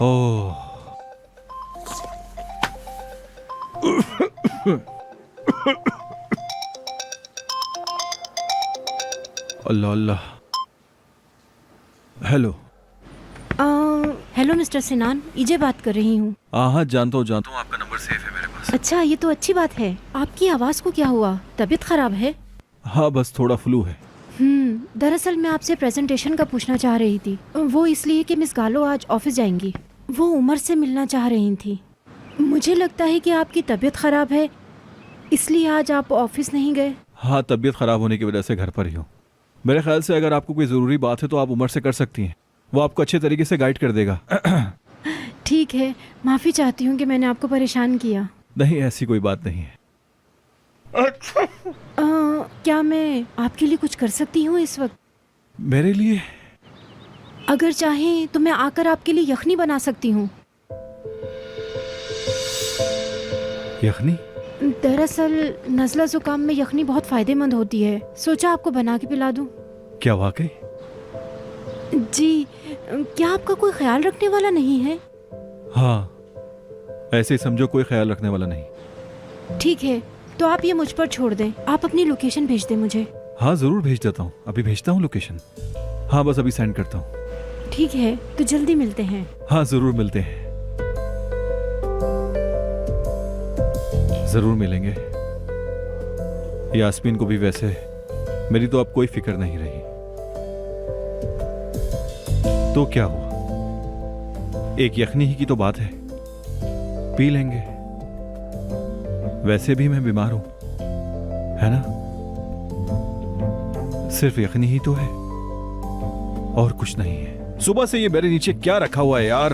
ओह, अल्लाह अल्लाह। Hello. Hello mister सिनान, इजे बात कर रही हूँ। हाँ, जानता हूँ आपका नंबर सेफ है मेरे पास। अच्छा, ये तो अच्छी बात है। आपकी आवाज़ को क्या हुआ? तबीयत खराब है? हाँ, बस थोड़ा फ्लू है। दरअसल मैं आपसे प्रेजेंटेशन का पूछना चाह रही थी। वो इसलिए कि मिस गालो आज ऑफिस जाएंगी। वो उमर से मिलना चाह रही थी। मुझे लगता है कि आपकी तबीयत खराब है, इसलिए आज आप ऑफिस नहीं गए। हाँ, तबीयत खराब होने की वजह से घर पर ही हूँ। मेरे ख्याल से अगर आपको कोई ज़रूरी बात है तो आप उमर से कर सकती हैं। वो आपको अच्छे तरीके से गाइड कर देगा। ठीक है, माफ़ी चाहती हूँ कि मैंने आपको परेशान किया। नहीं, ऐसी कोई बात नहीं है। क्या मैं आपके लिए कुछ कर सकती हूँ इस वक्त? मेरे लिए? अगर चाहें तो मैं आकर आपके लिए यखनी बना सकती हूँ। यखनी? दरअसल नज़ला ज़ुकाम में यखनी बहुत फ़ायदेमंद होती है। सोचा आपको बना के पिला दूँ। क्या वाकई? जी, क्या आपका कोई ख्याल रखने वाला नहीं है? हाँ, ऐसे ही समझो, कोई ख्याल रखने वाला नहीं। ठीक है, तो आप ये मुझ पर छोड़ दें। आप अपनी लोकेशन भेज दें मुझे। हाँ, ज़रूर भेज देता हूँ। अभी भेजता हूँ लोकेशन। हाँ, बस अभी सेंड करता हूँ। ठीक है, तो जल्दी मिलते हैं। हाँ, ज़रूर मिलते हैं। ज़रूर मिलेंगे। यास्मीन को भी वैसे मेरी तो अब कोई फिक्र नहीं रही। तो क्या हुआ, एक यखनी ही की तो बात है, पी लेंगे। वैसे भी मैं बीमार हूं, है ना? सिर्फ यखनी ही तो है और कुछ नहीं है। सुबह से ये मेरे नीचे क्या रखा हुआ है यार?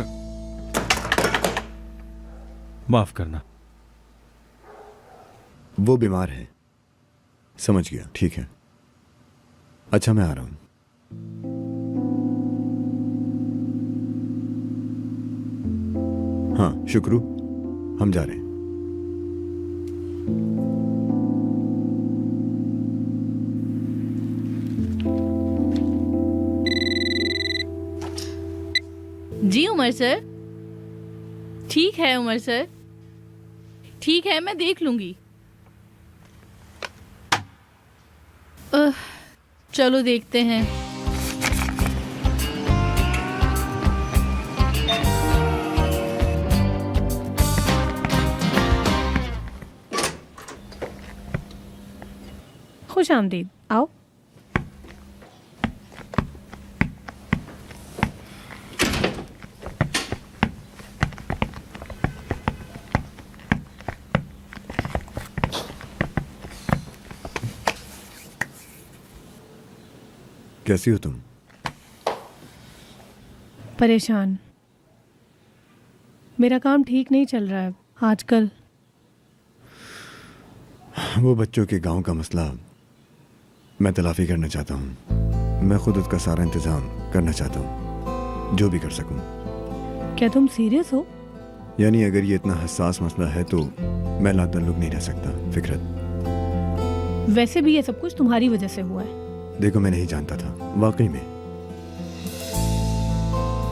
माफ करना। वो बीमार है, समझ गया। ठीक है, अच्छा मैं आ रहा हूं। हाँ शुक्रू, हम जा रहे हैं। जी उमर सर। ठीक है उमर सर, ठीक है, मैं देख लूंगी। चलो देखते हैं। खुश आमदीद, आओ। कैसी हो तुम? परेशान। मेरा काम ठीक नहीं चल रहा है आजकल। वो बच्चों के गांव का मसला मैं तलाफी करना चाहता हूँ। मैं खुद उसका सारा इंतजाम करना चाहता हूँ, जो भी कर सकूँ। क्या तुम सीरियस हो? यानी अगर ये इतना हसास मसला है तो मैं लाताल्लुक नहीं रह सकता। फिकरत, वैसे भी ये सब कुछ तुम्हारी वजह से हुआ है। देखो मैं नहीं जानता था वाकई में।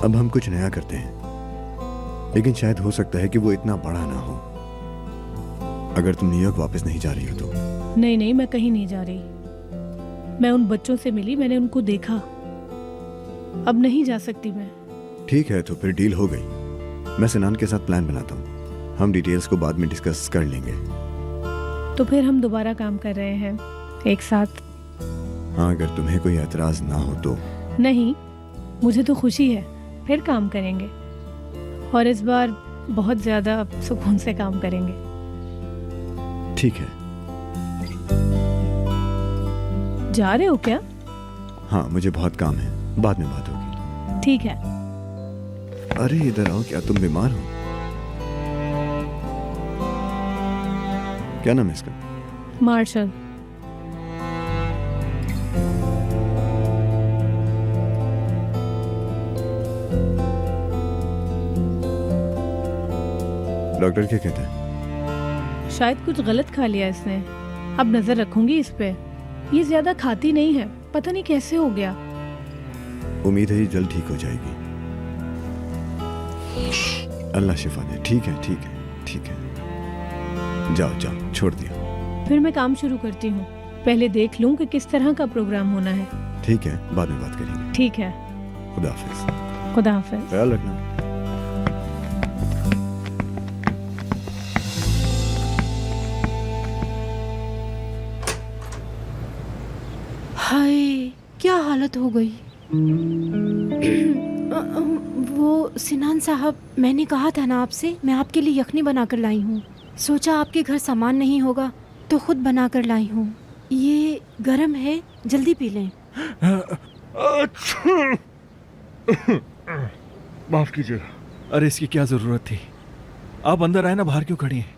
अब हम कुछ नया करते हैं, लेकिन शायद हो सकता है कि वो इतना बड़ा ना हो। अगर तुम न्यूयॉर्क वापस नहीं जा रही हो तो? नहीं नहीं, मैं कहीं नहीं जा रही। मैं उन बच्चों से मिली, मैंने उनको देखा। अब नहीं जा सकती मैं। ठीक है, तो फिर डील हो गई। मैं सिनान के साथ प्लान बनाता हूँ, हम डिटेल्स को बाद में डिस्कस कर लेंगे। तो फिर हम दोबारा काम कर रहे हैं एक साथ। हाँ, अगर तुम्हें कोई एतराज ना हो तो। नहीं, मुझे तो खुशी है। फिर काम करेंगे और इस बार बहुत ज्यादा सुकून से काम करेंगे। ठीक है। जा रहे हो क्या? हाँ, मुझे बहुत काम है, बाद में बात होगी। ठीक है। अरे इधर आओ, क्या तुम बीमार हो? क्या नाम है इसका? मार्शल। डॉक्टर क्या कहता है? शायद कुछ गलत खा लिया इसने। अब नजर रखूंगी इस पे। ये ज्यादा खाती नहीं है, पता नहीं कैसे हो गया। उम्मीद है ये जल्द ठीक हो जाएगी। अल्लाह शिफा दे। ठीक है, ठीक है, ठीक है। जाओ जाओ, छोड़ दिया। फिर मैं काम शुरू करती हूँ। पहले देख लूँ कि किस तरह का प्रोग्राम होना है। ठीक है, बाद में बात करेंगे। ठीक है, खुदा हाफिज। खुदा हाफिज। ख्याल रखना। हाय, क्या हालत हो गई। वो सिनान साहब, मैंने कहा था ना आपसे, मैं आपके लिए यखनी बनाकर लाई हूँ। सोचा आपके घर सामान नहीं होगा तो खुद बनाकर लाई हूँ। ये गरम है, जल्दी पी लें। माफ कीजिएगा। अरे इसकी क्या जरूरत थी? आप अंदर आए ना, बाहर क्यों खड़ी हैं?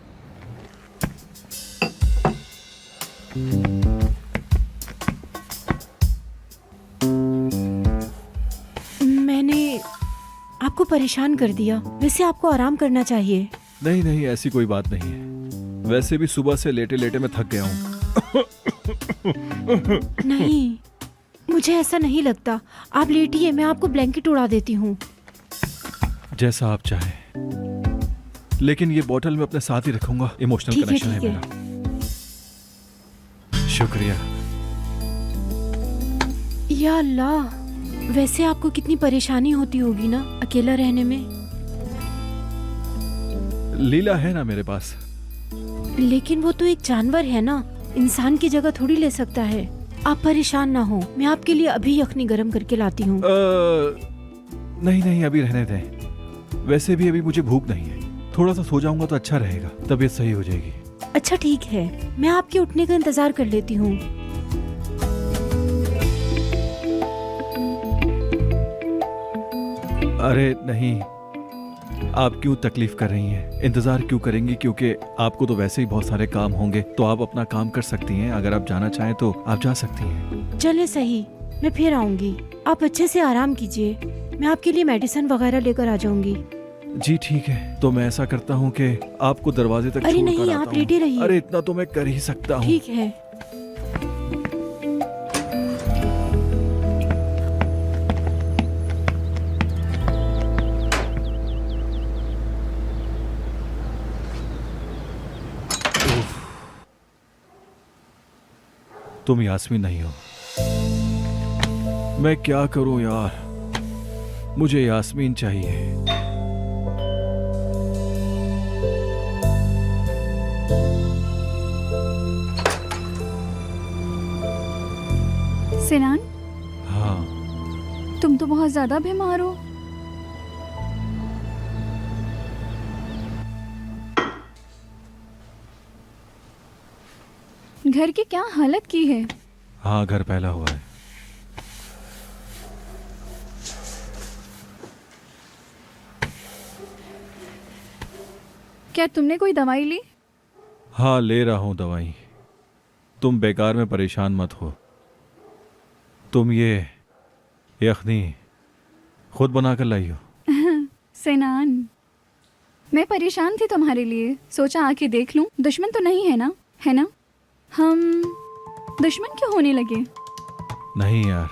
मैंने आपको परेशान कर दिया। वैसे आपको आराम करना चाहिए। नहीं नहीं, ऐसी कोई बात नहीं है। वैसे भी सुबह से लेटे लेटे मैं थक गया हूँ। नहीं, मुझे ऐसा नहीं लगता। आप लेटिए, मैं आपको ब्लैंकेट उड़ा देती हूँ। जैसा आप चाहें, लेकिन ये बोतल मैं अपने साथ ही रखूंगा। इमोशनल ठीक है, कनेक्शन है ठीक है। मेरा। शुक्रिया। या अल्लाह, वैसे आपको कितनी परेशानी होती होगी ना अकेला रहने में। लीला है ना मेरे पास। लेकिन वो तो एक जानवर है ना, इंसान की जगह थोड़ी ले सकता है। आप परेशान ना हो, मैं आपके लिए अभी यखनी गरम करके लाती हूँ। नहीं नहीं, अभी रहने दें। वैसे भी अभी मुझे भूख नहीं है। थोड़ा सा सो जाऊंगा तो अच्छा रहेगा, तबीयत सही हो जाएगी। अच्छा ठीक है, मैं आपके उठने का इंतजार कर लेती हूँ। अरे नहीं, आप क्यों तकलीफ कर रही हैं? इंतजार क्यों करेंगी? क्योंकि आपको तो वैसे ही बहुत सारे काम होंगे, तो आप अपना काम कर सकती हैं। अगर आप जाना चाहें तो आप जा सकती हैं। चले सही, मैं फिर आऊंगी। आप अच्छे से आराम कीजिए, मैं आपके लिए मेडिसिन वगैरह लेकर आ जाऊंगी। जी ठीक है, तो मैं ऐसा करता हूँ कि आपको दरवाजे तक अरे छोड़कर नहीं, आता आप हूँ। लेटे रहिए। अरे इतना तो मैं कर ही सकता हूँ। ठीक है। तुम यास्मीन नहीं हो। मैं क्या करूं यार, मुझे यास्मीन चाहिए। सिनान, हाँ, तुम तो बहुत ज्यादा बीमार हो। घर की क्या हालत की है। हाँ, घर फैला हुआ है। क्या तुमने कोई दवाई ली? हाँ, ले रहा हूं दवाई। तुम बेकार में परेशान मत हो। तुम ये यखनी खुद बना कर लाई हो? सिनान, मैं परेशान थी तुम्हारे लिए, सोचा आके देख लूं। दुश्मन तो नहीं है ना, है ना? हम दुश्मन क्यों होने लगे? नहीं यार,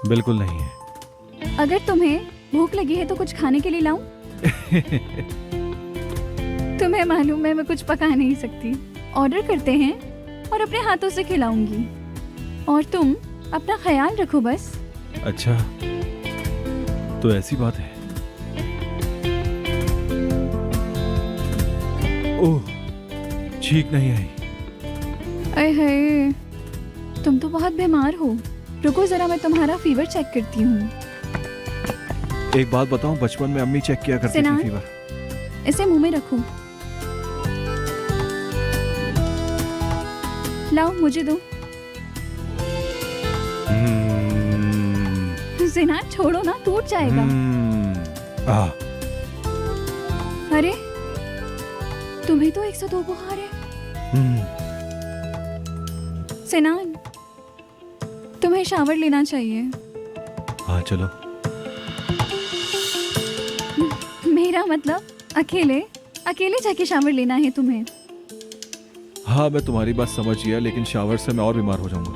बिल्कुल नहीं है। अगर तुम्हें भूख लगी है तो कुछ खाने के लिए लाऊं? तुम्हें मालूम है मैं कुछ पका नहीं सकती। ऑर्डर करते हैं और अपने हाथों से खिलाऊंगी। और तुम अपना ख्याल रखो बस। अच्छा, तो ऐसी बात है। ओह, ठीक नहीं आई। अरे हाय, तुम तो बहुत बीमार हो। रुको जरा, मैं तुम्हारा फीवर चेक करती हूँ। एक बात बताऊं, बचपन में अम्मी चेक किया करती सिनान? थी फीवर। इसे मुंह में रखो। लाओ मुझे दो। सिनान छोड़ो ना, टूट जाएगा। अरे तुम्हें तो 102 बुखार है। सिनान, तुम्हें शावर लेना चाहिए। हाँ चलो। मेरा मतलब अकेले अकेले जाके शावर लेना है तुम्हें। हाँ, मैं तुम्हारी बात समझ गया, लेकिन शावर से मैं और बीमार हो जाऊंगा।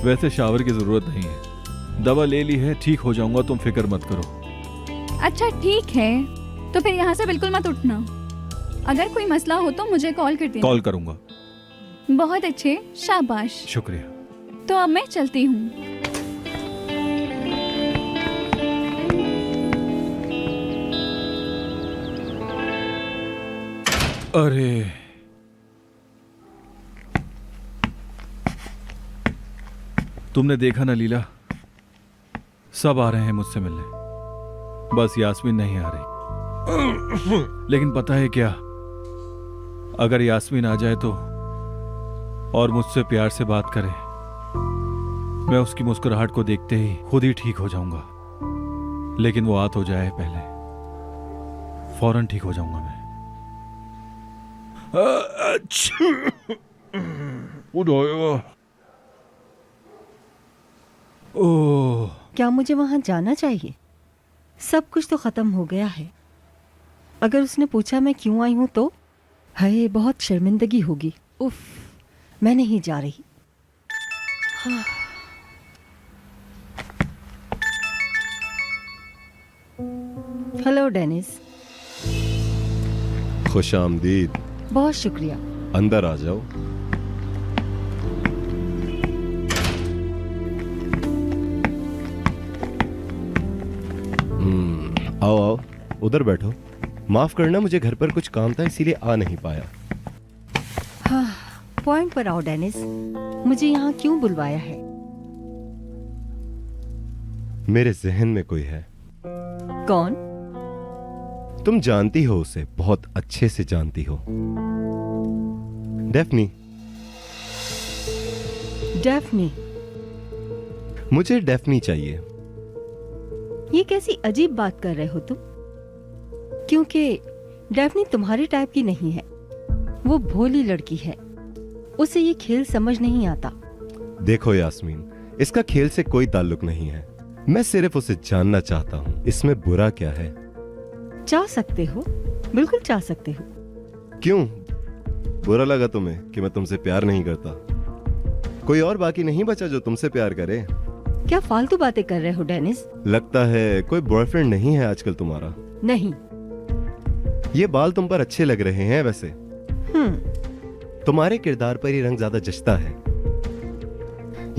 वैसे शावर की जरूरत नहीं है, दवा ले ली है, ठीक हो जाऊंगा, तुम फिक्र मत करो। अच्छा ठीक है, तो फिर यहाँ से बिल्कुल मत उठना। अगर कोई मसला हो तो मुझे कॉल कर देना। कॉल करूंगा। बहुत अच्छे, शाबाश। शुक्रिया। तो अब मैं चलती हूँ। अरे तुमने देखा ना लीला, सब आ रहे हैं मुझसे मिलने, बस यास्मीन नहीं आ रही। लेकिन पता है क्या, अगर यास्मीन आ जाए तो और मुझसे प्यार से बात करे, मैं उसकी मुस्कुराहट को देखते ही खुद ही ठीक हो जाऊंगा। लेकिन वो आ तो जाए पहले, फौरन ठीक हो जाऊंगा मैं। ओह, क्या मुझे वहां जाना चाहिए? सब कुछ तो खत्म हो गया है। अगर उसने पूछा मैं क्यों आई हूं तो हाय, बहुत शर्मिंदगी होगी। उफ, मैं नहीं जा रही। Hello Dennis. खुश आमदीद। बहुत शुक्रिया। अंदर आ जाओ। आओ आओ, उधर बैठो। माफ करना, मुझे घर पर कुछ काम था इसीलिए आ नहीं पाया। हाँ, पॉइंट पर आओ डेनिस। मुझे यहाँ क्यों बुलवाया है? मेरे जहन में कोई है। कौन? तुम जानती हो उसे, बहुत अच्छे से जानती हो। डेफनी। डेफनी? मुझे डेफनी चाहिए। ये कैसी अजीब बात कर रहे हो तुम? क्योंकि डेफनी तुम्हारे टाइप की नहीं है। वो भोली लड़की है, उसे ये खेल समझ नहीं आता। देखो यास्मीन, इसका खेल से कोई ताल्लुक नहीं है। मैं सिर्फ उसे जानना चाहता हूँ। इसमें बुरा क्या है? चाह सकते हो, बिल्कुल चाह सकते हो। क्यों बुरा लगा तुम्हें कि मैं तुमसे प्यार नहीं करता? कोई और बाकी नहीं बचा जो तुमसे प्यार करे। क्या फालतू बातें कर रहे हो डेनिस? लगता है कोई बॉयफ्रेंड नहीं है आजकल तुम्हारा। नहीं। ये बाल तुम पर अच्छे लग रहे हैं वैसे। तुम्हारे किरदार पर ये रंग ज्यादा जचता है।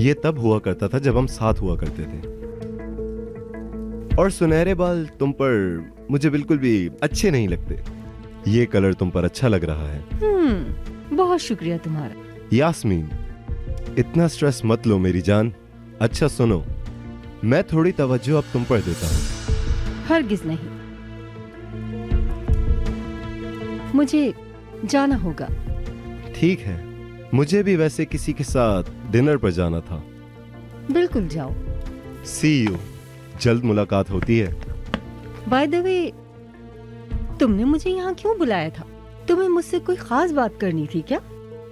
ये तब हुआ करता था जब हम साथ हुआ करते थे। और सुनहरे बाल तुम पर मुझे बिल्कुल भी अच्छे नहीं लगते। ये कलर तुम पर अच्छा लग रहा है। बहुत शुक्रिया तुम्हारा। यास्मीन, इतना स्ट्रेस मत लो मेरी जान। अच्छा सुनो, मैं थोड़ी तवज्जो अब तुम पर देता हूँ। हरगिज नहीं। मुझे जाना होगा। ठीक है, मुझे भी वैसे किसी के साथ डिनर पर जाना था। बिल्कुल जाओ। सी यू। जल्द मुलाकात होती है। बाय द वे, तुमने मुझे यहाँ क्यों बुलाया था? तुम्हें मुझसे कोई खास बात करनी थी क्या?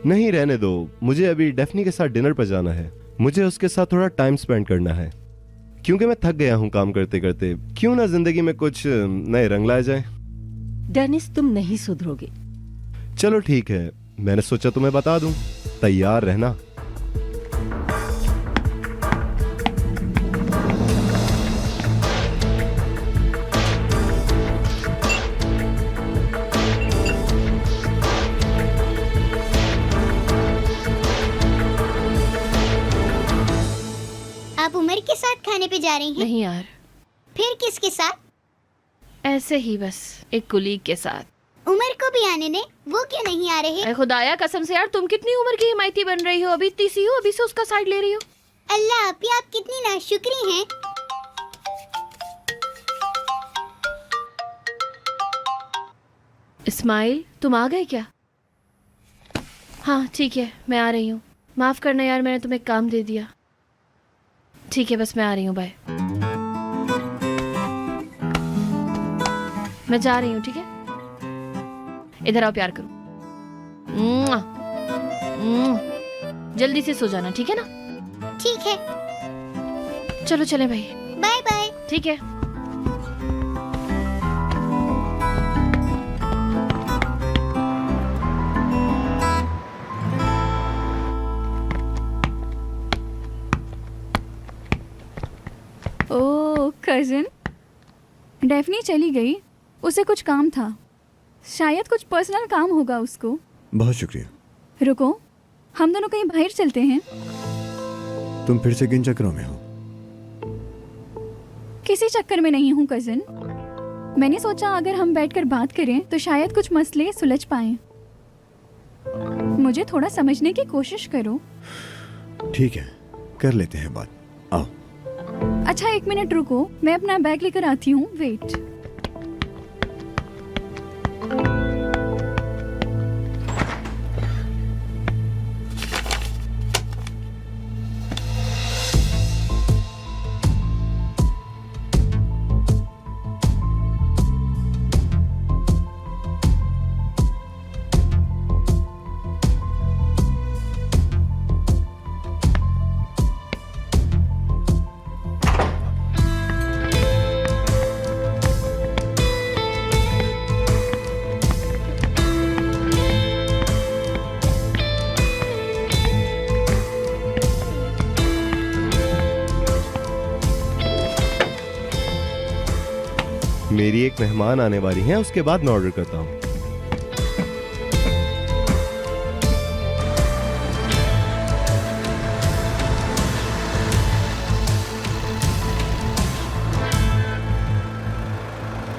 नहीं, रहने दो। मुझे अभी डेफनी के साथ डिनर पर जाना है। मुझे उसके साथ थोड़ा टाइम स्पेंड करना है, क्योंकि मैं थक गया हूँ काम करते करते। क्यों ना जिंदगी में कुछ नए रंग लाए जाए। डेनिस, तुम नहीं सुधरोगे। चलो ठीक है, मैंने सोचा तुम्हें बता दूं। तैयार रहना। आप उमर के साथ खाने पे जा रही हैं? नहीं यार, फिर किसके साथ? ऐसे ही बस एक कुलीग के साथ। उमर को भी आने ने, वो क्यों नहीं आ रहे? अरे खुदाया कसम से यार, तुम कितनी उम्र की हिमायती बन रही हो। अभी इतनी सी हो, अभी से उसका साइड ले रही हो। अल्लाह आपी, आप कितनी नाशुक्री हैं। इस्माइल, तुम आ गए क्या? हाँ ठीक है, मैं आ रही हूँ। माफ करना यार, मैंने तुम्हें काम दे दिया। ठीक है, बस मैं आ रही हूँ, बाय। मैं जा रही हूँ, ठीक है? इधर आओ, प्यार करो। मुआ, मुआ। जल्दी से सो जाना, ठीक है ना? ठीक है, चलो चले भाई। Bye bye. ठीक है। ओ कजिन, डेफनी चली गई, उसे कुछ काम था, शायद कुछ पर्सनल काम होगा उसको। बहुत शुक्रिया। रुको, हम दोनों कहीं बाहर चलते हैं। तुम फिर से किन चक्करों में हो? किसी चक्कर में नहीं हूँ कजिन। मैंने सोचा अगर हम बैठकर बात करें तो शायद कुछ मसले सुलझ पाएं। मुझे थोड़ा समझने की कोशिश करो। ठीक है, कर लेते हैं बात। आओ। अच्छा 1 मिनट रुको, मैं अपना बैग लेकर आती हूँ। वेट। मेरी एक मेहमान आने वाली है, उसके बाद मैं ऑर्डर करता हूँ।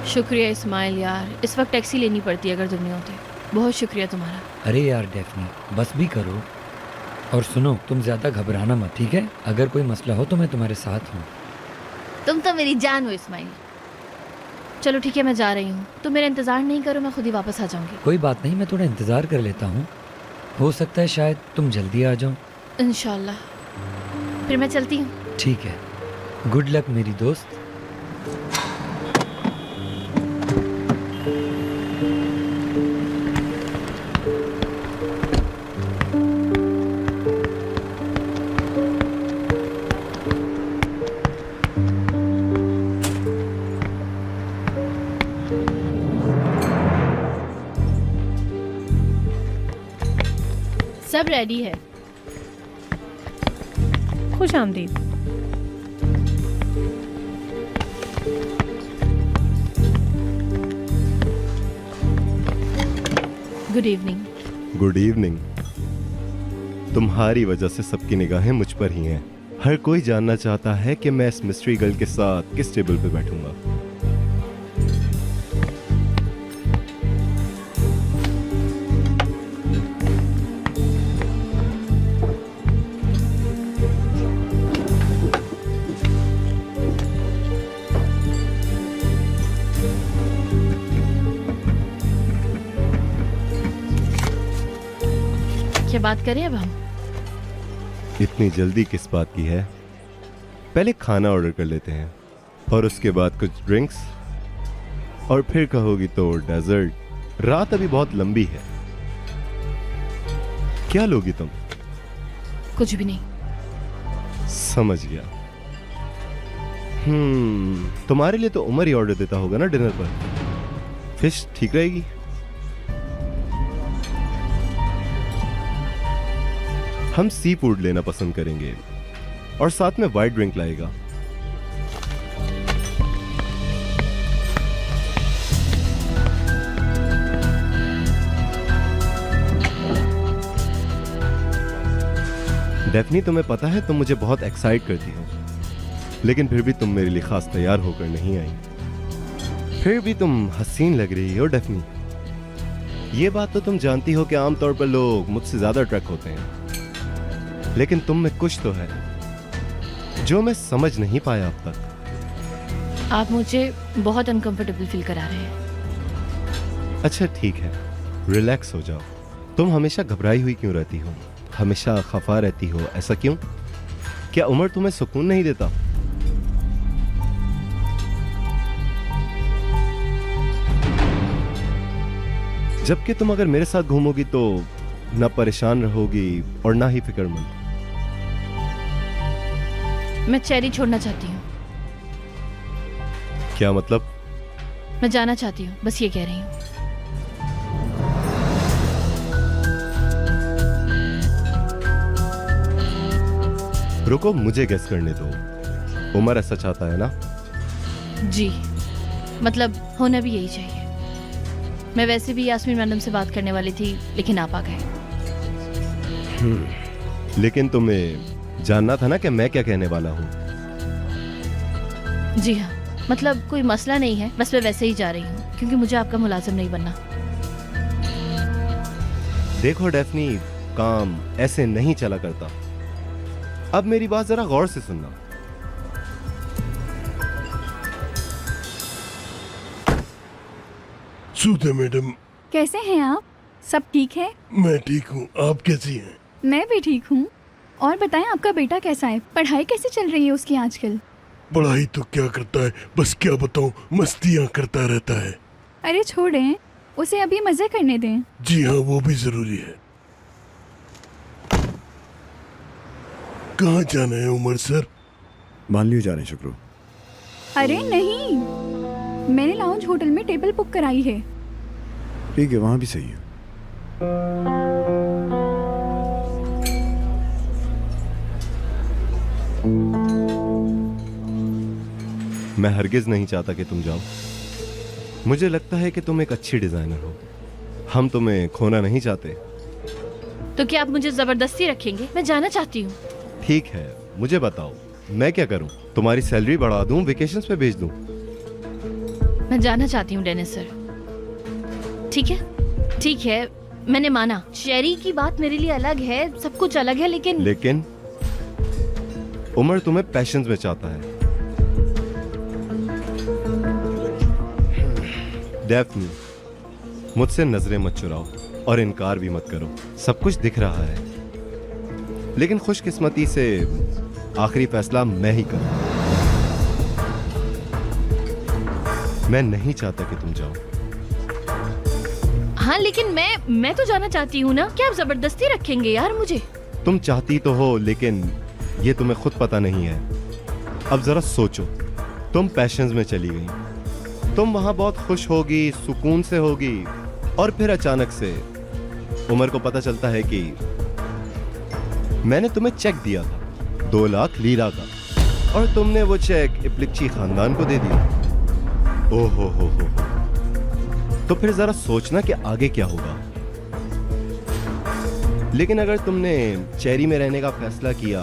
शुक्रिया इस्माइल यार, इस वक्त टैक्सी लेनी पड़ती अगर तुम नहीं होते। बहुत शुक्रिया तुम्हारा। अरे यार डेफनी, बस भी करो। और सुनो, तुम ज़्यादा घबराना मत, ठीक है? अगर कोई मसला हो तो मैं तुम्हारे साथ हूँ। तुम तो मेरी जान हो इस्माइल। चलो ठीक है, मैं जा रही हूँ। तुम मेरा इंतज़ार नहीं करो, मैं खुद ही वापस आ जाऊँगी। कोई बात नहीं, मैं थोड़ा इंतज़ार कर लेता हूँ। हो सकता है शायद तुम जल्दी आ जाओ। इंशाल्लाह। फिर मैं चलती हूँ। ठीक है, गुड लक मेरी दोस्त। सब रेडी है। खुश आमदीद। Good evening. Good evening. तुम्हारी वजह से सबकी निगाहें मुझ पर ही हैं। हर कोई जानना चाहता है कि मैं इस मिस्ट्री गर्ल के साथ किस टेबल पे बैठूंगा। क्या बात करें अब हम? इतनी जल्दी किस बात की है? पहले खाना ऑर्डर कर लेते हैं और उसके बाद कुछ ड्रिंक्स, और फिर कहोगी तो डेजर्ट। रात अभी बहुत लंबी है। क्या लोगी तुम? कुछ भी नहीं। समझ गया। तुम्हारे लिए तो उमर ही ऑर्डर देता होगा ना डिनर पर। फिश ठीक रहेगी? हम सी फूड लेना पसंद करेंगे और साथ में वाइट ड्रिंक लाएगा। डेफनी, तुम्हें पता है तुम मुझे बहुत एक्साइट करती हो, लेकिन फिर भी तुम मेरे लिए खास तैयार होकर नहीं आई। फिर भी तुम हसीन लग रही हो डेफनी। ये बात तो तुम जानती हो कि आमतौर पर लोग मुझसे ज्यादा अट्रैक्ट होते हैं, लेकिन तुम में कुछ तो है जो मैं समझ नहीं पाया अब तक। आप मुझे बहुत अनकंफर्टेबल फील करा रहे हैं। अच्छा ठीक है, रिलैक्स हो जाओ। तुम हमेशा घबराई हुई क्यों रहती हो? हमेशा खफा रहती हो, ऐसा क्यों? क्या उमर तुम्हें सुकून नहीं देता? जबकि तुम अगर मेरे साथ घूमोगी तो ना परेशान रहोगी और ना ही फिक्रमंद। मैं चेरी छोड़ना चाहती हूँ। क्या मतलब? मैं जाना चाहती हूँ, बस ये कह रही हूँ। रुको, मुझे गेस करने दो। उमर ऐसा चाहता है ना? जी। मतलब होना भी यही चाहिए। मैं वैसे भी यास्मीन मैडम से बात करने वाली थी, लेकिन आप आ गए। लेकिन तुम्हें जानना था ना कि मैं क्या कहने वाला हूँ। जी हाँ, मतलब कोई मसला नहीं है, बस मैं वैसे ही जा रही हूँ क्योंकि मुझे आपका मुलाजिम नहीं बनना। देखो डेफनी, काम ऐसे नहीं चला करता। अब मेरी बात जरा गौर से सुनना। सूते मैडम, कैसे हैं आप? सब ठीक है? मैं ठीक हूँ, आप कैसी हैं? मैं भी ठीक हूँ। और बताएं, आपका बेटा कैसा है? पढ़ाई कैसे चल रही है उसकी आजकल? पढ़ाई तो क्या करता है, बस क्या बताऊँ, मस्तियाँ करता रहता है। अरे छोड़ें, उसे अभी मजे करने दें। जी हाँ, वो भी जरूरी है। कहाँ जाना है उमर सर? बानलियो जा रहे हैं शुक्रू। अरे नहीं, मैंने लाउंज होटल में टेबल बुक कराई है। ठीक है, वहाँ भी सही है। मैं हरगिज नहीं चाहता कि तुम जाओ। मुझे लगता है कि तुम एक अच्छी डिजाइनर हो। हम तुम्हें खोना नहीं चाहते। तो क्या आप मुझे जबरदस्ती रखेंगे? मैं जाना चाहती हूँ। ठीक है, मुझे बताओ मैं क्या करूं? तुम्हारी सैलरी बढ़ा दूं, वेकेशंस पे भेज दूं? मैं जाना चाहती हूँ डेनिस सर। ठीक है, ठीक है, मैंने माना। शेरी की बात मेरे लिए अलग है, सब कुछ अलग है, लेकिन उमर तुम्हें पैशंस में चाहता है। डेफनी, मुझसे नजरें मत चुराओ और इनकार भी मत करो। सब कुछ दिख रहा है, लेकिन खुशकिस्मती से आखिरी फैसला मैं ही करूं। मैं नहीं चाहता कि तुम जाओ। हाँ, लेकिन मैं तो जाना चाहती हूँ ना। क्या आप जबरदस्ती रखेंगे यार मुझे? तुम चाहती तो हो, लेकिन ये तुम्हें खुद पता नहीं है। अब जरा सोचो, तुम पैशंस में चली गई, तुम वहां बहुत खुश होगी, सुकून से होगी, और फिर अचानक से उमर को पता चलता है कि मैंने तुम्हें चेक दिया था 2 लाख लीरा का, और तुमने वो चेक इप्लिक्ची खानदान को दे दिया। ओहो हो। तो फिर जरा सोचना कि आगे क्या होगा। लेकिन अगर तुमने चेरी में रहने का फैसला किया,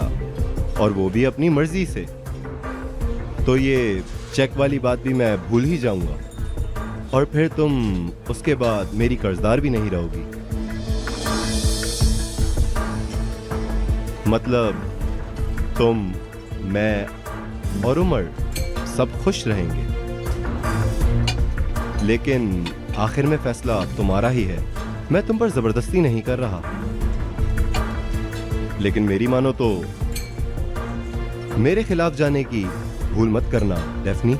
और वो भी अपनी मर्जी से, तो ये चेक वाली बात भी मैं भूल ही जाऊंगा, और फिर तुम उसके बाद मेरी कर्जदार भी नहीं रहोगी। मतलब तुम, मैं और उमर सब खुश रहेंगे, लेकिन आखिर में फैसला तुम्हारा ही है। मैं तुम पर जबरदस्ती नहीं कर रहा, लेकिन मेरी मानो तो मेरे खिलाफ जाने की भूल मत करना डेफनी।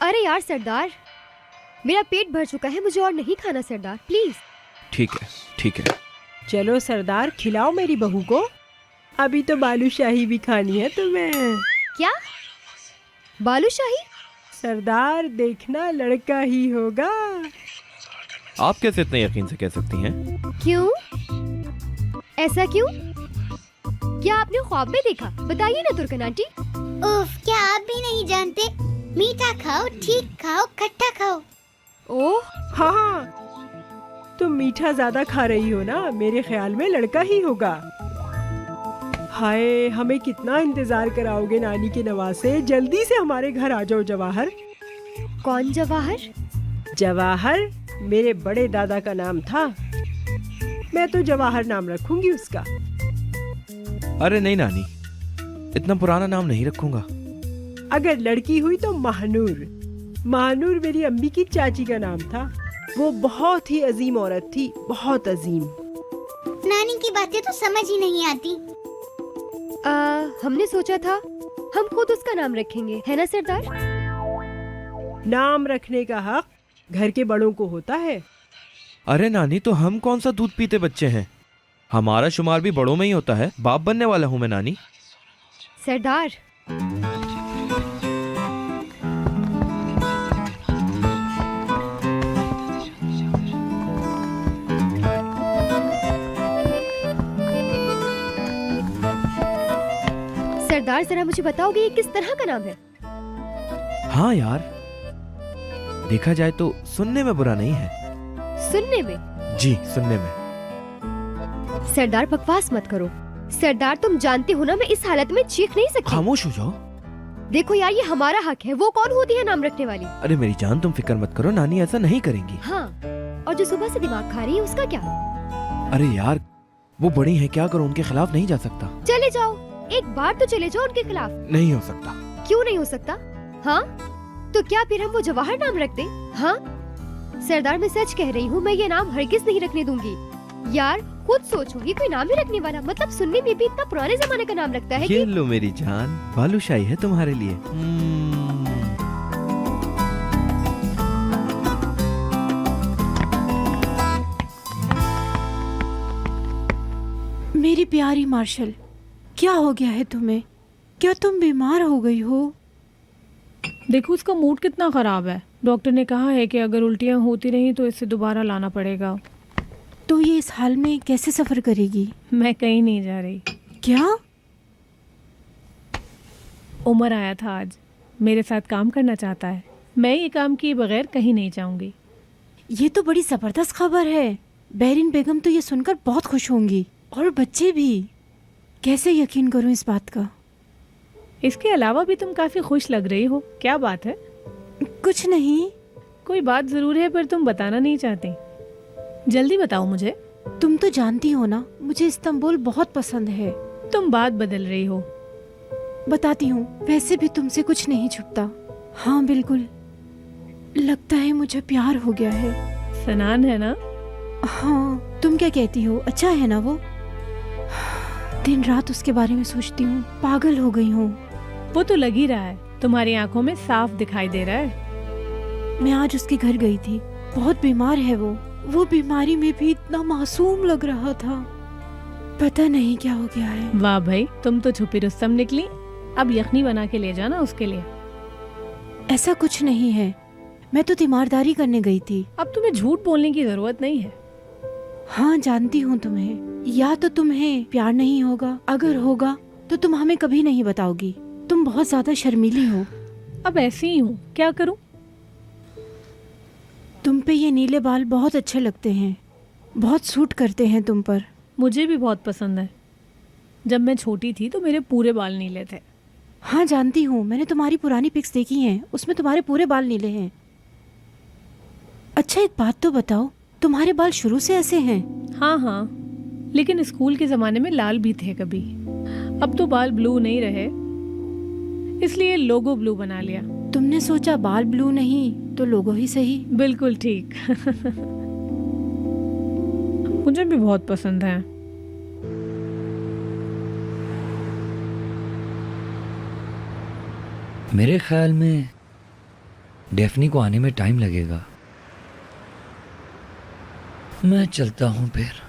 अरे यार सरदार, मेरा पेट भर चुका है, मुझे और नहीं खाना सरदार, प्लीज। ठीक है, ठीक है। चलो सरदार, खिलाओ मेरी बहू को। अभी तो बालूशाही भी खानी है तुम्हें। क्या बालूशाही? सरदार देखना, लड़का ही होगा। आप कैसे इतने यकीन से कह सकती हैं? क्यों? ऐसा क्यों? क्या आपने ख्वाब में देखा? बताइए ना तुर्कन आंटी। उफ, क्या आप भी नहीं जानते? मीठा खाओ, ठीक खाओ, खट्टा खाओ। ओह हाँ, तुम मीठा ज्यादा खा रही हो ना, मेरे ख्याल में लड़का ही होगा। हाय, हमें कितना इंतजार कराओगे नानी के नवासे। जल्दी से हमारे घर आ जाओ जवाहर। कौन जवाहर? जवाहर मेरे बड़े दादा का नाम था, मैं तो जवाहर नाम रखूंगी उसका। अरे नहीं नानी, इतना पुराना नाम नहीं रखूंगा। अगर लड़की हुई तो महानूर। महानूर मेरी अम्मी की चाची का नाम था। वो बहुत ही अजीम औरत थी, बहुत अजीम। नानी की बातें तो समझ ही नहीं आती। हमने सोचा था हम खुद उसका नाम रखेंगे, है ना सरदार? नाम रखने का हक घर के बड़ों को होता है। अरे नानी, तो हम कौन सा दूध पीते बच्चे हैं? हमारा शुमार भी बड़ों में ही होता है। बाप बनने वाला हूँ मैं नानी। सरदार, सरदार, जरा मुझे बताओगे ये किस तरह का नाम है? हाँ यार, देखा जाए तो सुनने में बुरा नहीं है। सुनने में? जी, सुनने में। सरदार बकवास मत करो। सरदार, तुम जानते हो ना मैं इस हालत में चीख नहीं सकती। खामोश हो जाओ। देखो यार, ये हमारा हक है। वो कौन होती है नाम रखने वाली? अरे मेरी जान, तुम फिक्र मत करो, नानी ऐसा नहीं करेंगी। हाँ, और जो सुबह से दिमाग खा रही है उसका क्या? अरे यार, वो बड़ी है, क्या करो, उनके खिलाफ नहीं जा सकता। चले जाओ, एक बार तो चले जाओ उनके खिलाफ। नहीं हो सकता। क्यों नहीं हो सकता? हाँ, तो क्या फिर हम वो जवाहर नाम रख दें? हाँ सरदार, मैं सच कह रही हूँ, मैं ये नाम हरगिज नहीं रखने दूंगी। यार खुद सोचोगी, कोई नाम ही रखने वाला, मतलब सुनने में भी इतना पुराने जमाने का नाम लगता है ये कि... लो मेरी जान, बालूशाही है तुम्हारे लिए। मेरी प्यारी मार्शल, क्या हो गया है तुम्हें? क्या तुम बीमार हो गई हो? देखो उसका मूड कितना खराब है। डॉक्टर ने कहा है कि अगर उल्टियाँ होती रही तो इसे दोबारा लाना पड़ेगा। तो ये इस हाल में कैसे सफर करेगी? मैं कहीं नहीं जा रही। क्या? उमर आया था आज, मेरे साथ काम करना चाहता है। मैं ये काम किए बगैर कहीं नहीं जाऊंगी। ये तो बड़ी जबरदस्त खबर है। बैरिन बेगम तो ये सुनकर बहुत खुश होंगी, और बच्चे भी। कैसे यकीन करूं इस बात का? इसके अलावा भी तुम काफी खुश लग रही हो, क्या बात है? कुछ नहीं। कोई बात जरूर है, पर तुम बताना नहीं चाहती। जल्दी बताओ मुझे। तुम तो जानती हो ना, मुझे इस्तांबुल बहुत पसंद है। तुम बात बदल रही हो। बताती हूँ, वैसे भी तुमसे कुछ नहीं छुपता। हाँ बिल्कुल, लगता है मुझे प्यार हो गया है। सनान है ना? हाँ, तुम क्या कहती हो? अच्छा है ना वो? दिन रात उसके बारे में सोचती हूँ, पागल हो गई हूँ। वो तो लग ही रहा है, तुम्हारी आंखों में साफ दिखाई दे रहा है। मैं आज उसके घर गई थी, बहुत बीमार है वो बीमारी में भी इतना मासूम लग रहा था। पता नहीं क्या हो गया है। वाह भाई, तुम तो छुपी रुस्तम निकली। अब यखनी बना के ले जाना उसके लिए। ऐसा कुछ नहीं है, मैं तो तीमारदारी करने गई थी। अब तुम्हें झूठ बोलने की जरूरत नहीं है। हाँ जानती हूँ तुम्हें, या तो तुम्हें प्यार नहीं होगा, अगर होगा तो तुम हमें कभी नहीं बताओगी। तुम बहुत ज्यादा शर्मीली हो। अब ऐसी ही हूँ, क्या करूँ? तुम पे ये नीले बाल बहुत अच्छे लगते हैं, बहुत सूट करते हैं तुम पर। मुझे भी बहुत पसंद है। जब मैं छोटी थी तो मेरे पूरे बाल नीले थे। हाँ जानती हूँ, मैंने तुम्हारी पुरानी पिक्स देखी हैं, उसमें तुम्हारे पूरे बाल नीले हैं। अच्छा एक बात तो बताओ, तुम्हारे बाल शुरू से ऐसे हैं? हाँ हाँ, लेकिन स्कूल के ज़माने में लाल भी थे कभी। अब तो बाल ब्लू नहीं रहे, इसलिए लोगो ब्लू बना लिया। तुमने सोचा बाल ब्लू नहीं तो लोगो ही सही। बिल्कुल ठीक। मुझे भी बहुत पसंद है। मेरे ख्याल में डेफनी को आने में टाइम लगेगा। मैं चलता हूँ फिर।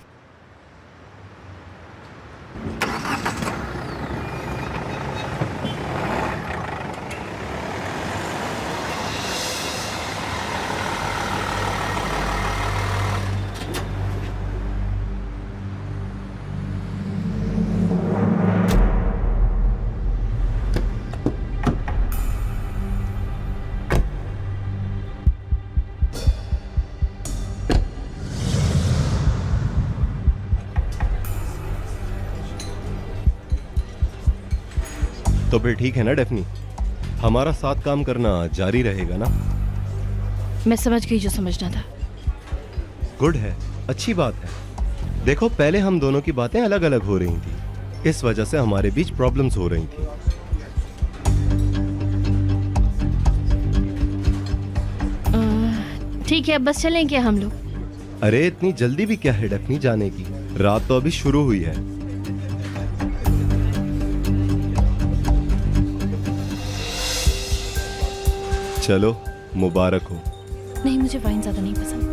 तो फिर ठीक है ना डेफनी, हमारा साथ काम करना जारी रहेगा ना? मैं समझ गई जो समझना था। गुड है, अच्छी बात है। देखो पहले हम दोनों की बातें अलग अलग हो रही थी, इस वजह से हमारे बीच प्रॉब्लम्स हो रही थी। ठीक है, अब बस चलें क्या हम लोग? अरे इतनी जल्दी भी क्या है डेफनी जाने की? रात तो अभी शुरू हुई है। चलो, मुबारक हो। नहीं, मुझे वाइन ज्यादा नहीं पसंद।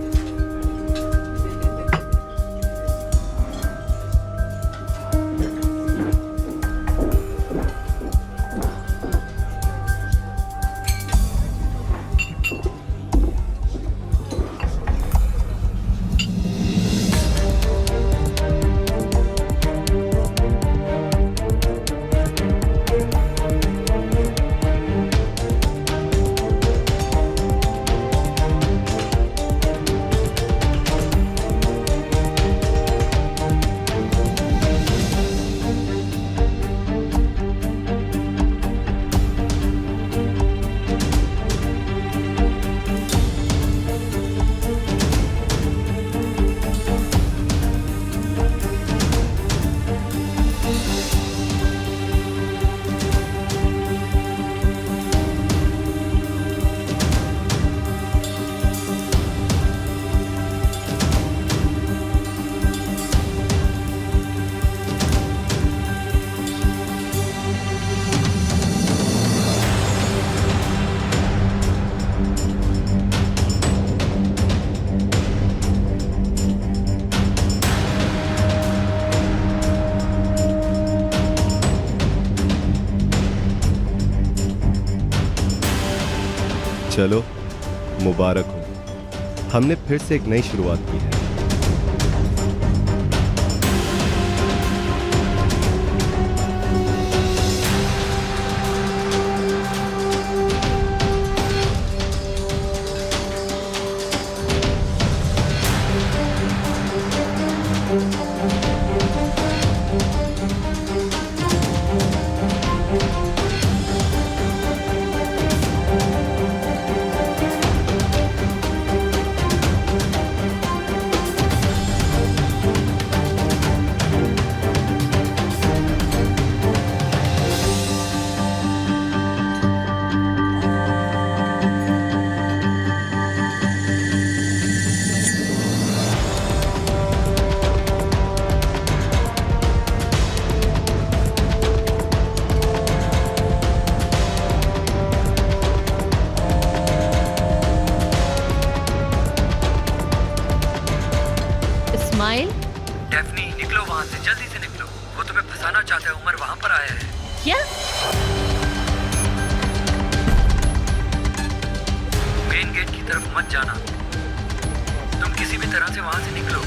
चलो मुबारक हो, हमने फिर से एक नई शुरुआत की है। इस्माइल, डेफनी निकलो वहाँ से, जल्दी से निकलो। वो तुम्हें फंसाना चाहता है, उमर वहाँ पर आया है। क्या? मेन गेट की तरफ मत जाना, तुम किसी भी तरह से वहाँ से निकलो।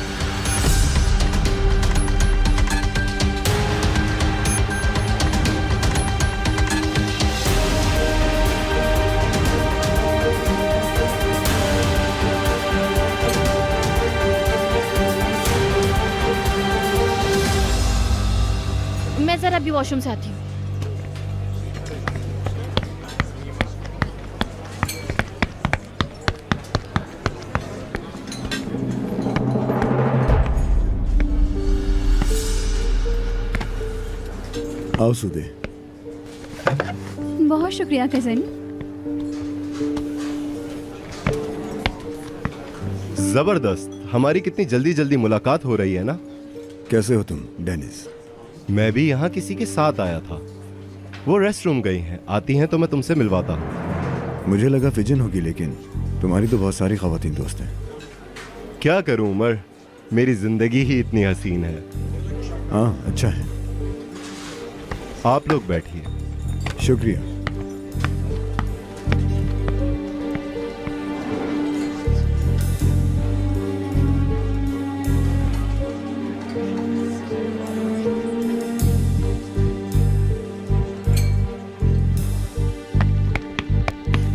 मैं जरा अभी वॉशरूम से आती हूँ। आओ सुदे। बहुत शुक्रिया कजन। जबरदस्त, हमारी कितनी जल्दी जल्दी मुलाकात हो रही है ना। कैसे हो तुम डेनिस? मैं भी यहाँ किसी के साथ आया था, वो रेस्ट रूम गई हैं, आती हैं तो मैं तुमसे मिलवाता हूँ। मुझे लगा फिजन होगी, लेकिन तुम्हारी तो बहुत सारी खवातीन दोस्त हैं। क्या करूँ उमर, मेरी जिंदगी ही इतनी हसीन है। हाँ अच्छा है। आप लोग बैठिए। शुक्रिया।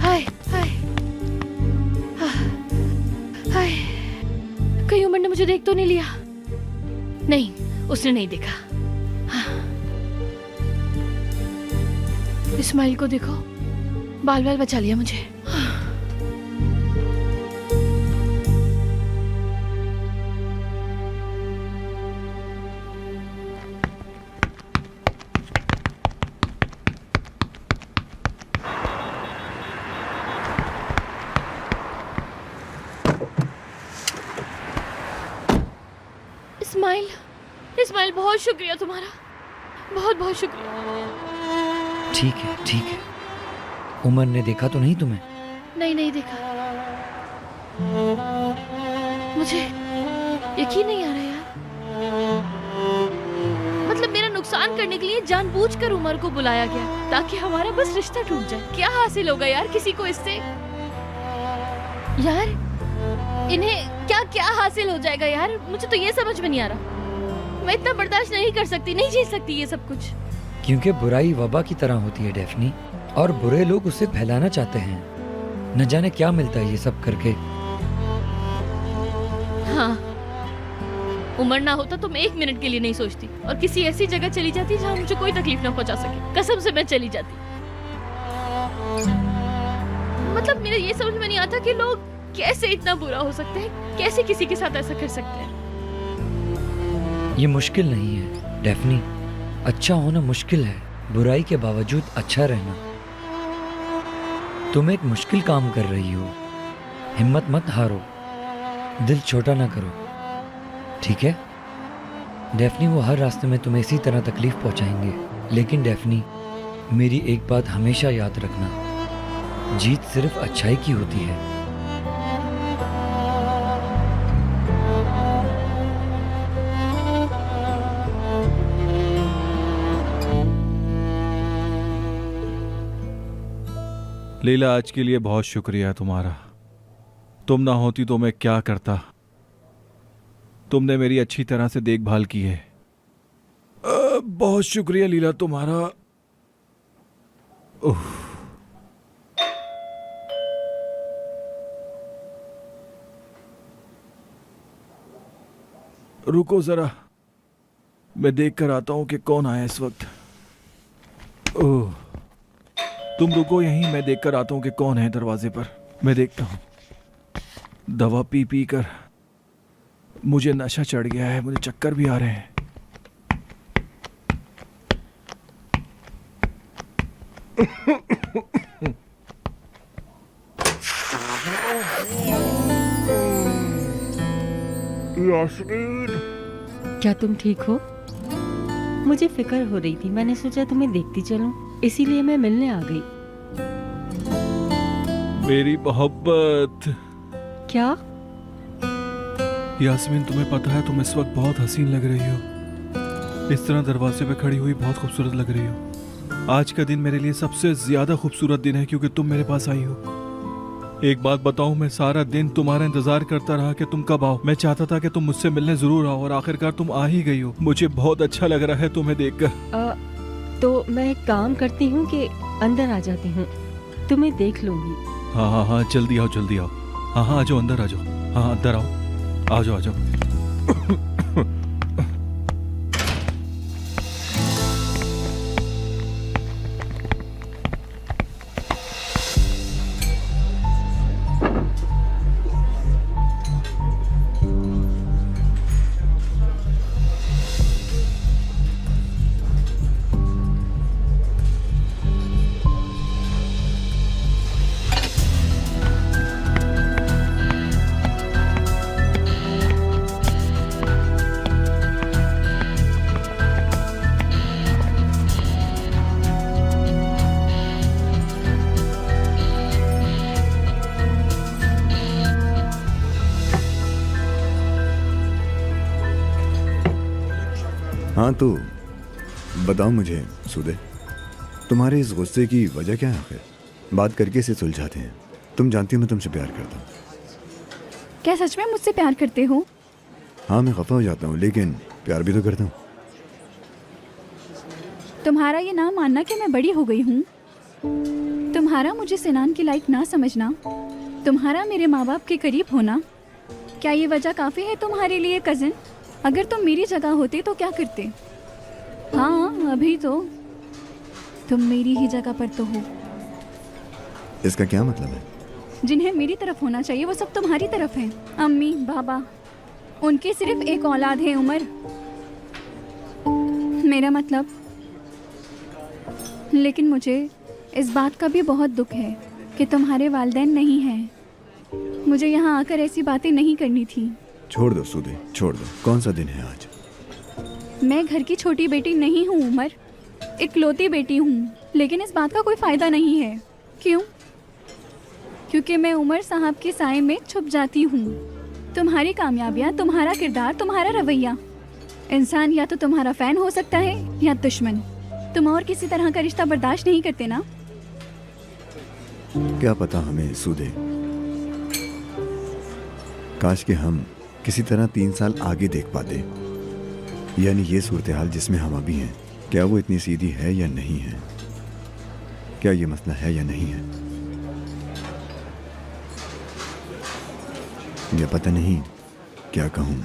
हाय हाय हाय, कहीं उमर ने मुझे देख तो नहीं लिया? नहीं, उसने नहीं देखा। इस्माइल को देखो, बाल बाल बचा लिया मुझे। इस्माइल, इस्माइल बहुत शुक्रिया तुम्हारा, बहुत बहुत शुक्रिया। ठीक है ठीक है। उमर ने देखा तो नहीं तुम्हें? नहीं नहीं देखा। मुझे यकीन नहीं आ रहा यार, मतलब मेरा नुकसान करने के लिए जानबूझकर उमर को बुलाया गया ताकि हमारा बस रिश्ता टूट जाए। क्या हासिल होगा यार किसी को इससे? यार इन्हें क्या क्या हासिल हो जाएगा यार, मुझे तो ये समझ में नहीं आ रहा। मैं इतना बर्दाश्त नहीं कर सकती, नहीं झेल सकती ये सब कुछ। क्योंकि बुराई वबा की तरह होती है डेफनी, और बुरे लोग उसे फैलाना चाहते हैं। न जाने क्या मिलता है ये सब करके। हाँ, उमर ना होता तो मैं एक मिनट के लिए नहीं सोचती और किसी ऐसी जगह चली जाती जहाँ मुझे कोई तकलीफ ना पहुंचा सके। कसम से मैं चली जाती। मतलब मेरे ये समझ में नहीं आता कि लोग कैसे इतना बुरा हो सकते हैं, कैसे किसी के साथ ऐसा कर सकते हैं। ये मुश्किल नहीं है डेफनी, अच्छा होना मुश्किल है, बुराई के बावजूद अच्छा रहना। तुम एक मुश्किल काम कर रही हो, हिम्मत मत हारो, दिल छोटा ना करो, ठीक है? डेफनी वो हर रास्ते में तुम्हें इसी तरह तकलीफ पहुंचाएंगे, लेकिन डेफनी मेरी एक बात हमेशा याद रखना, जीत सिर्फ अच्छाई की होती है। लीला, आज के लिए बहुत शुक्रिया तुम्हारा। तुम ना होती तो मैं क्या करता। तुमने मेरी अच्छी तरह से देखभाल की है। बहुत शुक्रिया लीला तुम्हारा। उफ। रुको जरा, मैं देख कर आता हूं कि कौन आया इस वक्त। ओह, तुम रुको यहीं, मैं देख कर आता हूं कि कौन है दरवाजे पर। मैं देखता हूं। दवा पी पी कर मुझे नशा चढ़ गया है, मुझे चक्कर भी आ रहे हैं। क्या तुम ठीक हो? मुझे फिक्र हो रही थी, मैंने सोचा तुम्हें देखती चलूं, इसीलिए मैं मिलने आ गई। मेरी मोहब्बत। क्या? यास्मीन, तुम्हें पता है तुम इस वक्त बहुत हसीन लग रही हो। इस तरह दरवाजे पे खड़ी हुई बहुत खूबसूरत लग रही हो। आज का दिन मेरे लिए सबसे ज्यादा खूबसूरत दिन है क्योंकि तुम मेरे पास आई हो। एक बात बताऊं, मैं सारा दिन तुम्हारा इंतजार करता रहा कि तुम कब आओ। मैं चाहता था कि तुम मुझसे मिलने जरूर आओ और आखिरकार तुम आ ही गई हो। मुझे बहुत अच्छा लग रहा है तुम्हें देखकर। तो मैं एक काम करती हूँ कि अंदर आ जाती हूँ, तुम्हें देख लूंगी। हाँ हाँ हाँ, जल्दी आओ जल्दी आओ। हाँ हाँ, आ जाओ अंदर आ जाओ। हाँ अंदर आओ, आ जाओ आ जाओ। हाँ तो बताओ मुझे सुदे, तुम्हारे इस गुस्से की वजह क्या है? आखिर बात करके इसे सुलझाते हैं। तुम जानती हो मैं तुमसे प्यार करता हूँ। क्या सच में मुझसे प्यार करते हो? हाँ, मैं खफा हो जाता हूँ लेकिन प्यार भी तो करता हूँ। तुम्हारा ये ना मानना कि मैं बड़ी हो गई हूँ, तुम्हारा मुझे सिनान के लायक ना समझना, तुम्हारा मेरे माँ बाप के करीब होना, क्या ये वजह काफ़ी है तुम्हारे लिए कज़न? अगर तुम मेरी जगह होते तो क्या करते? हाँ, अभी तो तुम मेरी ही जगह पर तो हो। इसका क्या मतलब है? जिन्हें मेरी तरफ होना चाहिए वो सब तुम्हारी तरफ है। अम्मी बाबा, उनकी सिर्फ एक औलाद है उमर। मेरा मतलब, लेकिन मुझे इस बात का भी बहुत दुख है कि तुम्हारे वालिदैन नहीं हैं। मुझे यहाँ आकर ऐसी बातें नहीं करनी थी। छोड़ दो सुदे, छोड़ दो। कौन सा दिन है आज? मैं घर की छोटी बेटी नहीं हूँ उमर, इकलौती बेटी हूँ। लेकिन इस बात का कोई फ़ायदा नहीं है। क्यों? क्योंकि मैं उमर साहब के साए में छुप जाती हूँ। तुम्हारी कामयाबियाँ, तुम्हारा किरदार, तुम्हारा रवैया, इंसान या तो तुम्हारा फ़ैन हो सकता है या दुश्मन। तुम और किसी तरह का रिश्ता बर्दाश्त नहीं करते ना? क्या पता हमें सुदे, काश कि हम किसी तरह 3 साल आगे देख पाते। यानी ये सूरत हाल जिसमें हम अभी हैं, क्या वो इतनी सीधी है या नहीं है? क्या ये मसला है या नहीं है? या पता नहीं क्या कहूँ।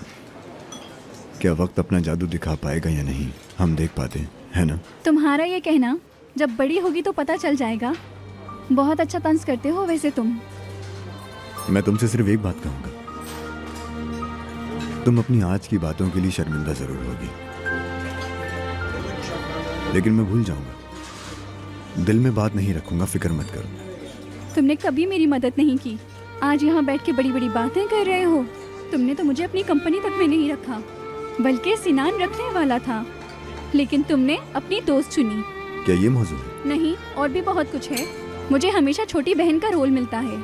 क्या वक्त अपना जादू दिखा पाएगा या नहीं, हम देख पाते है ना? तुम्हारा ये कहना जब बड़ी होगी तो पता चल जाएगा। बहुत अच्छा तंज करते हो वैसे तुम। मैं तुमसे सिर्फ एक बात कहूँगा, तुम अपनी आज की बातों के लिए शर्मिंदा जरूर होगी, लेकिन मैं भूल जाऊंगा। दिल में बात नहीं रखूंगा, फिक्र मत करो। तुमने कभी मेरी मदद नहीं की। आज यहाँ बैठ के बड़ी बड़ी बातें कर रहे हो। तुमने तो मुझे अपनी कंपनी तक में नहीं रखा, बल्कि सिनान रखने वाला था, लेकिन तुमने अपनी दोस्त चुनी। क्या ये मौजूद है? नहीं, और भी बहुत कुछ है। मुझे हमेशा छोटी बहन का रोल मिलता है,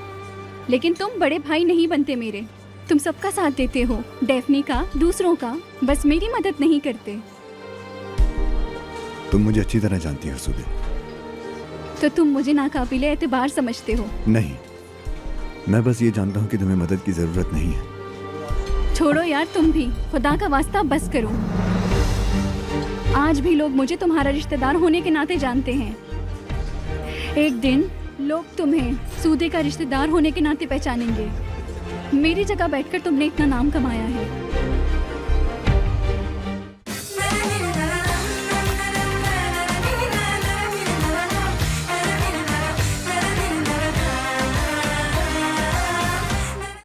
लेकिन तुम बड़े भाई नहीं बनते मेरे। तुम सबका साथ देते हो, डेफनी का, दूसरों का, बस मेरी मदद नहीं करते। तुम मुझे अच्छी तरह जानती हो सुदे। तो तुम मुझे नाकाबिले एतबार समझते हो। नहीं, मैं बस ये जानता हूँ कि तुम्हें मदद की जरूरत नहीं है। छोड़ो यार, तुम भी खुदा का वास्ता बस करो। आज भी लोग मुझे तुम्हारा रिश्तेदार होने के नाते जानते हैं। एक दिन लोग तुम्हें सूदे का रिश्तेदार होने के नाते पहचानेंगे। मेरी जगह बैठकर तुमने इतना नाम कमाया है।